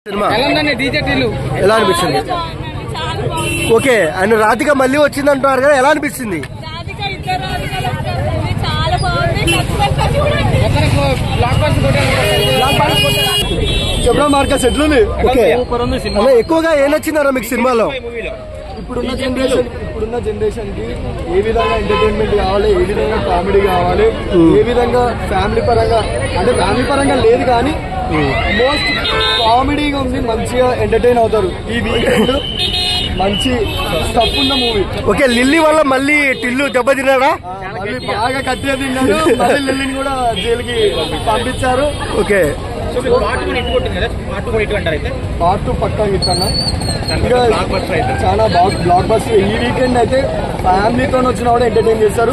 Cinema ఎలా అనిపించింది? Okay, and Radhika మళ్ళీ వచ్చింది అంటున్నారు కదా, ఎలా అనిపిస్తుంది? చెప్పడం మార్కెట్ ఎట్లుంది? ఓకే, ఎక్కువగా ఏం నచ్చిందరా మీకు సినిమాలో? ఇప్పుడున్న జనరేషన్ కి ఏ విధంగా ఎంటర్టైన్మెంట్ కావాలి, ఏ విధంగా కామెడీ కావాలి, ఏ విధంగా ఫ్యామిలీ పరంగా లేదు కానీ మోస్ట్ కామెడీగా ఉంది, మంచిగా ఎంటర్టైన్ అవుతారు. ఈ వీకెండ్ మంచి స్టఫ్ ఉన్న మూవీ. ఓకే, లిల్లీ వల్ల మళ్ళీ టిల్లు దెబ్బతిన్నారా? మళ్ళీ బాగా కట్టే తిన్నాడు, మళ్ళీ లిల్లీని కూడా జైలుకి పంపించారు. ఓకే, పార్ట్ 2 పక్కా ఇస్తాను. ఇంకా చాలా బ్లాక్ బస్టర్. ఈ వీకెండ్ అయితే ఫ్యామిలీతో వచ్చినా కూడా ఎంటర్టైన్ చేస్తారు.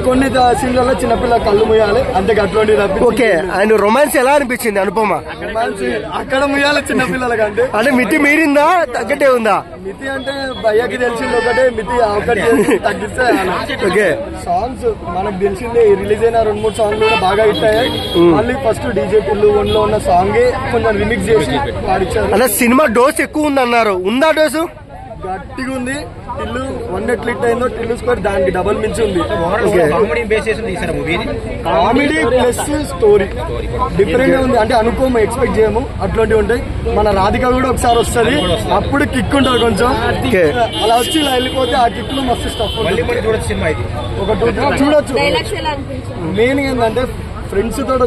కొన్ని సీన్లలో చిన్నపిల్ల కళ్ళు ముయ్యాలి, అంతే అట్లాంటి తప్పి. ఓకే, అండ్ రొమాన్స్ ఎలా అనిపించింది అనుపమ? రొమాన్స్ అక్కడ ముయ్యాలి చిన్నపిల్లలకి. అంటే మితి మీరిందా తగ్గట్టే ఉందా? మితి అంటే భయ్యకి తెలిసింది ఒకటే, మితి ఒకటి తగ్గిస్తే. ఓకే, సాంగ్స్ మనకు తెలిసిందే, రిలీజ్ అయిన 2-3 సాంగ్లు కూడా బాగా ఇస్తాయి. మళ్ళీ ఫస్ట్ డీజే టిల్లు 1లో ఉన్న సాంగే కొంచెం రిమిక్స్ చేసి పాడించారు. అలా సినిమా డోస్ ఎక్కువ ఉంది అన్నారు, ఉందా డోసు? గట్టిగా ఉంది. టిల్లు 1 ఎట్లా హిట్ అయిందో టిల్లు స్క్వేర్ దానికి డబల్ మించి ఉంది. కామెడీ ప్లస్ స్టోరీ డిఫరెంట్ గా ఉంది. అంటే అనుకోము, ఎక్స్పెక్ట్ చేయము, అట్లాంటివి ఉంటాయి. మన రాధిక కూడా ఒకసారి వస్తుంది, అప్పుడు కిక్ ఉంటుంది కొంచెం. అలా వచ్చి ఇలా వెళ్ళిపోతే ఆ కిక్ లో మస్తు స్టఫ్ ఒక చూడొచ్చు. మెయిన్ ఏంటంటే ఫ్రెండ్స్ తోటి